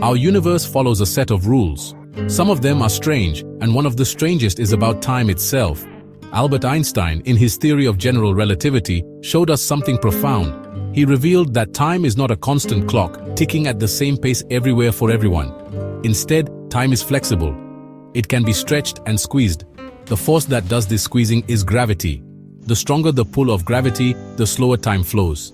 Our universe follows a set of rules. Some of them are strange, and one of the strangest is about time itself. Albert Einstein, in his theory of general relativity, showed us something profound. He revealed that time is not a constant clock, ticking at the same pace everywhere for everyone. Instead, time is flexible. It can be stretched and squeezed. The force that does this squeezing is gravity. The stronger the pull of gravity, the slower time flows.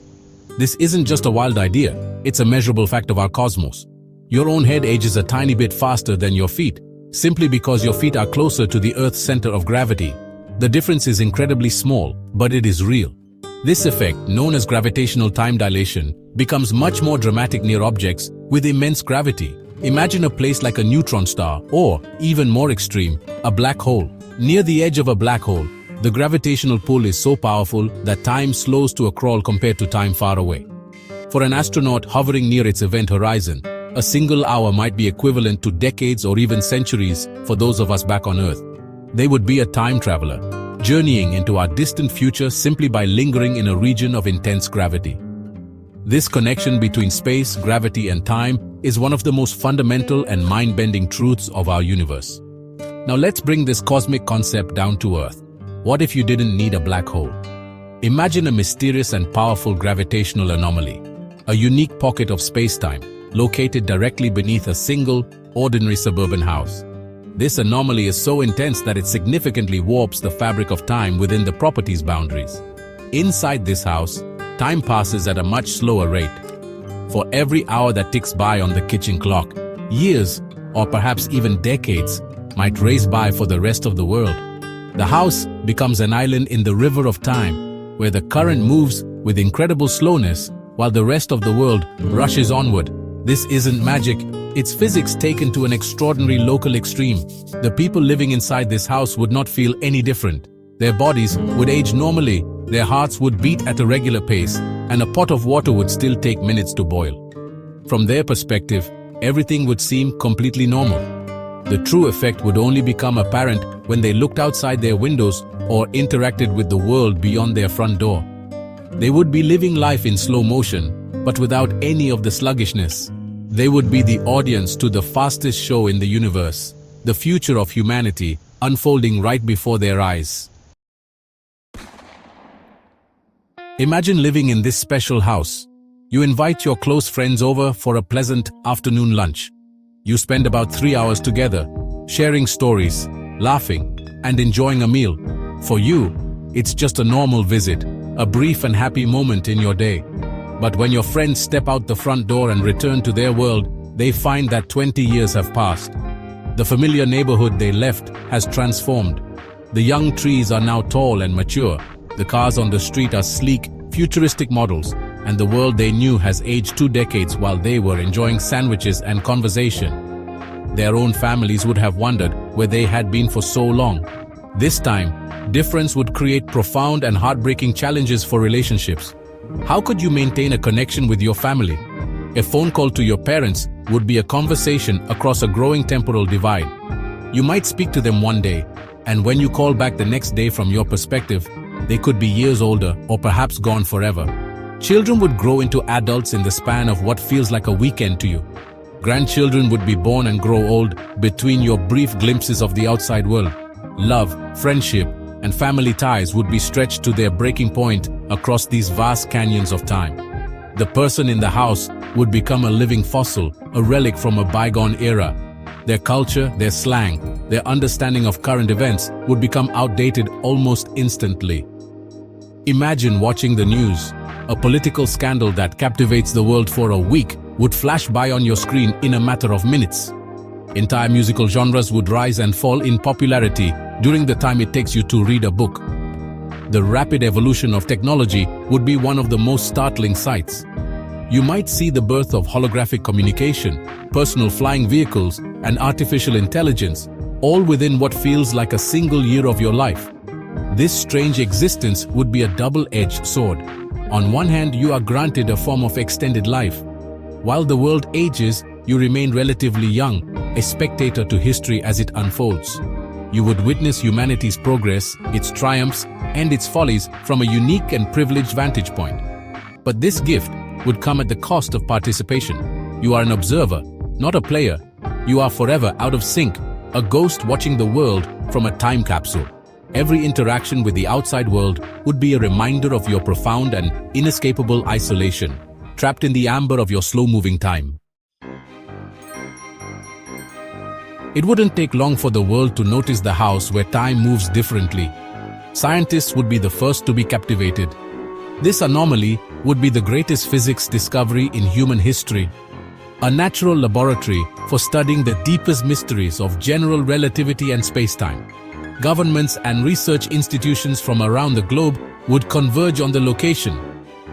This isn't just a wild idea, it's a measurable fact of our cosmos. Your own head ages a tiny bit faster than your feet, simply because your feet are closer to the Earth's center of gravity. The difference is incredibly small, but it is real. This effect, known as gravitational time dilation, becomes much more dramatic near objects with immense gravity. Imagine a place like a neutron star, or, even more extreme, a black hole. Near the edge of a black hole, the gravitational pull is so powerful that time slows to a crawl compared to time far away. For an astronaut hovering near its event horizon, a single hour might be equivalent to decades or even centuries for those of us back on Earth. They would be a time traveler, journeying into our distant future simply by lingering in a region of intense gravity. This connection between space, gravity, and time is one of the most fundamental and mind-bending truths of our universe. Now let's bring this cosmic concept down to Earth. What if you didn't need a black hole? Imagine a mysterious and powerful gravitational anomaly, a unique pocket of space-time, located directly beneath a single, ordinary suburban house. This anomaly is so intense that it significantly warps the fabric of time within the property's boundaries. Inside this house, time passes at a much slower rate. For every hour that ticks by on the kitchen clock, years, or perhaps even decades, might race by for the rest of the world. The house becomes an island in the river of time, where the current moves with incredible slowness while the rest of the world rushes onward. This isn't magic, it's physics taken to an extraordinary local extreme. The people living inside this house would not feel any different. Their bodies would age normally, their hearts would beat at a regular pace, and a pot of water would still take minutes to boil. From their perspective, everything would seem completely normal. The true effect would only become apparent when they looked outside their windows or interacted with the world beyond their front door. They would be living life in slow motion, but without any of the sluggishness. They would be the audience to the fastest show in the universe, the future of humanity unfolding right before their eyes. Imagine living in this special house. You invite your close friends over for a pleasant afternoon lunch. You spend about 3 hours together, sharing stories, laughing, and enjoying a meal. For you, it's just a normal visit, a brief and happy moment in your day. But when your friends step out the front door and return to their world, they find that 20 years have passed. The familiar neighborhood they left has transformed. The young trees are now tall and mature. The cars on the street are sleek, futuristic models, and the world they knew has aged 2 decades while they were enjoying sandwiches and conversation. Their own families would have wondered where they had been for so long. This time, difference would create profound and heartbreaking challenges for relationships. How could you maintain a connection with your family? A phone call to your parents would be a conversation across a growing temporal divide. You might speak to them one day, and when you call back the next day from your perspective, they could be years older or perhaps gone forever. Children would grow into adults in the span of what feels like a weekend to you. Grandchildren would be born and grow old between your brief glimpses of the outside world. Love, friendship, and family ties would be stretched to their breaking point across these vast canyons of time. The person in the house would become a living fossil, a relic from a bygone era. Their culture, their slang, their understanding of current events would become outdated almost instantly. Imagine watching the news. A political scandal that captivates the world for a week would flash by on your screen in a matter of minutes. Entire musical genres would rise and fall in popularity during the time it takes you to read a book. The rapid evolution of technology would be one of the most startling sights. You might see the birth of holographic communication, personal flying vehicles, and artificial intelligence, all within what feels like a single year of your life. This strange existence would be a double-edged sword. On one hand, you are granted a form of extended life. While the world ages, you remain relatively young, a spectator to history as it unfolds. You would witness humanity's progress, its triumphs, and its follies from a unique and privileged vantage point. But this gift would come at the cost of participation. You are an observer, not a player. You are forever out of sync, a ghost watching the world from a time capsule. Every interaction with the outside world would be a reminder of your profound and inescapable isolation, trapped in the amber of your slow-moving time. It wouldn't take long for the world to notice the house where time moves differently. Scientists would be the first to be captivated. This anomaly would be the greatest physics discovery in human history, a natural laboratory for studying the deepest mysteries of general relativity and space-time. Governments and research institutions from around the globe would converge on the location.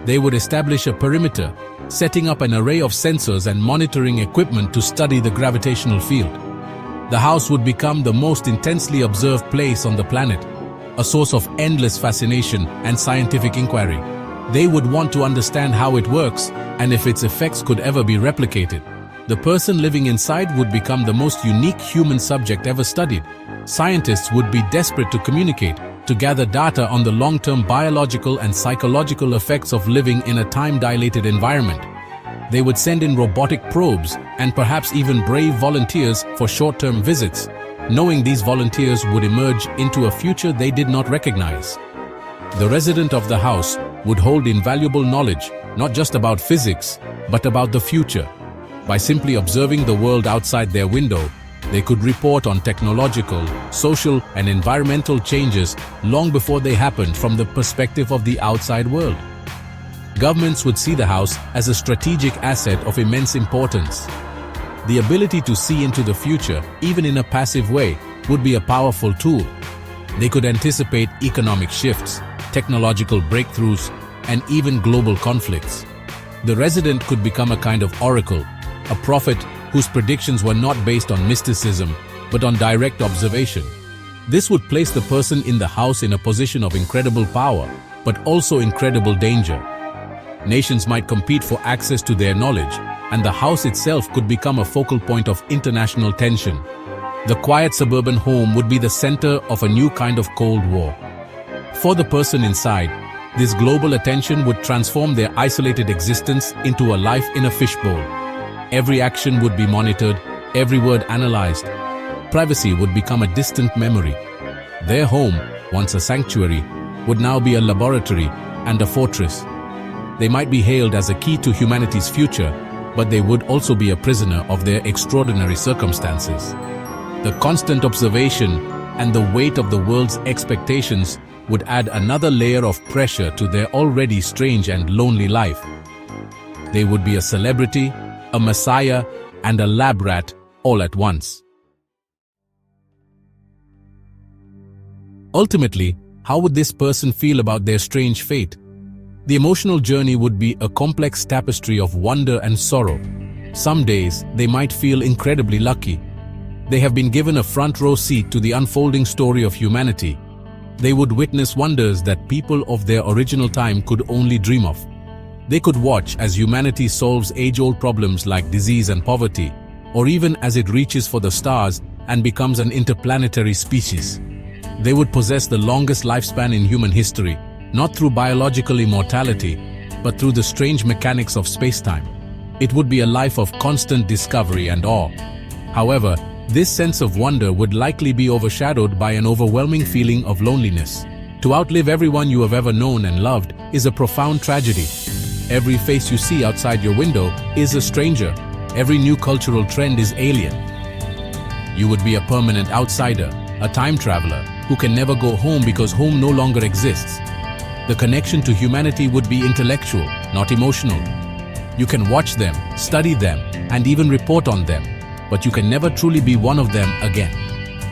They would establish a perimeter, setting up an array of sensors and monitoring equipment to study the gravitational field. The house would become the most intensely observed place on the planet, a source of endless fascination and scientific inquiry. They would want to understand how it works and if its effects could ever be replicated. The person living inside would become the most unique human subject ever studied. Scientists would be desperate to communicate, to gather data on the long-term biological and psychological effects of living in a time-dilated environment. They would send in robotic probes and perhaps even brave volunteers for short-term visits, knowing these volunteers would emerge into a future they did not recognize. The resident of the house would hold invaluable knowledge, not just about physics, but about the future. By simply observing the world outside their window, they could report on technological, social, and environmental changes long before they happened from the perspective of the outside world. Governments would see the house as a strategic asset of immense importance. The ability to see into the future, even in a passive way, would be a powerful tool. They could anticipate economic shifts, technological breakthroughs, and even global conflicts. The resident could become a kind of oracle, a prophet whose predictions were not based on mysticism, but on direct observation. This would place the person in the house in a position of incredible power, but also incredible danger. Nations might compete for access to their knowledge, and the house itself could become a focal point of international tension. The quiet suburban home would be the center of a new kind of Cold War. For the person inside, this global attention would transform their isolated existence into a life in a fishbowl. Every action would be monitored, every word analyzed. Privacy would become a distant memory. Their home, once a sanctuary, would now be a laboratory and a fortress. They might be hailed as a key to humanity's future, but they would also be a prisoner of their extraordinary circumstances. The constant observation and the weight of the world's expectations would add another layer of pressure to their already strange and lonely life. They would be a celebrity, a messiah, and a lab rat all at once. Ultimately, how would this person feel about their strange fate? The emotional journey would be a complex tapestry of wonder and sorrow. Some days, they might feel incredibly lucky. They have been given a front-row seat to the unfolding story of humanity. They would witness wonders that people of their original time could only dream of. They could watch as humanity solves age-old problems like disease and poverty, or even as it reaches for the stars and becomes an interplanetary species. They would possess the longest lifespan in human history, not through biological immortality, but through the strange mechanics of space-time. It would be a life of constant discovery and awe. However, this sense of wonder would likely be overshadowed by an overwhelming feeling of loneliness. To outlive everyone you have ever known and loved is a profound tragedy. Every face you see outside your window is a stranger. Every new cultural trend is alien. You would be a permanent outsider, a time traveler, who can never go home because home no longer exists. The connection to humanity would be intellectual, not emotional. You can watch them, study them, and even report on them, but you can never truly be one of them again.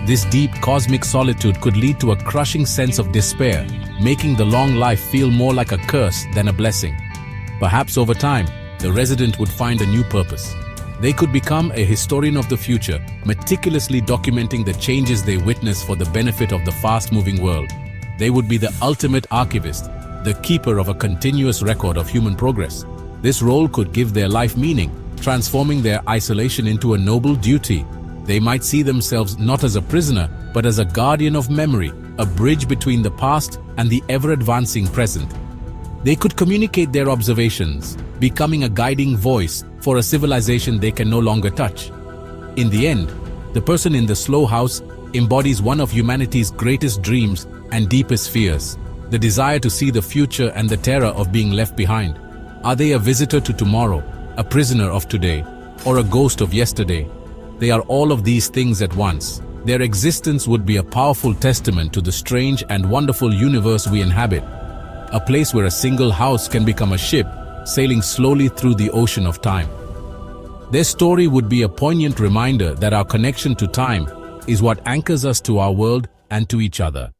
This deep cosmic solitude could lead to a crushing sense of despair, making the long life feel more like a curse than a blessing. Perhaps over time, the resident would find a new purpose. They could become a historian of the future, meticulously documenting the changes they witness for the benefit of the fast-moving world. They would be the ultimate archivist, the keeper of a continuous record of human progress. This role could give their life meaning, transforming their isolation into a noble duty. They might see themselves not as a prisoner, but as a guardian of memory, a bridge between the past and the ever-advancing present. They could communicate their observations, becoming a guiding voice for a civilization they can no longer touch. In the end, the person in the slow house embodies one of humanity's greatest dreams and deepest fears, the desire to see the future and the terror of being left behind. Are they a visitor to tomorrow, a prisoner of today, or a ghost of yesterday? They are all of these things at once. Their existence would be a powerful testament to the strange and wonderful universe we inhabit, a place where a single house can become a ship sailing slowly through the ocean of time. Their story would be a poignant reminder that our connection to time is what anchors us to our world and to each other.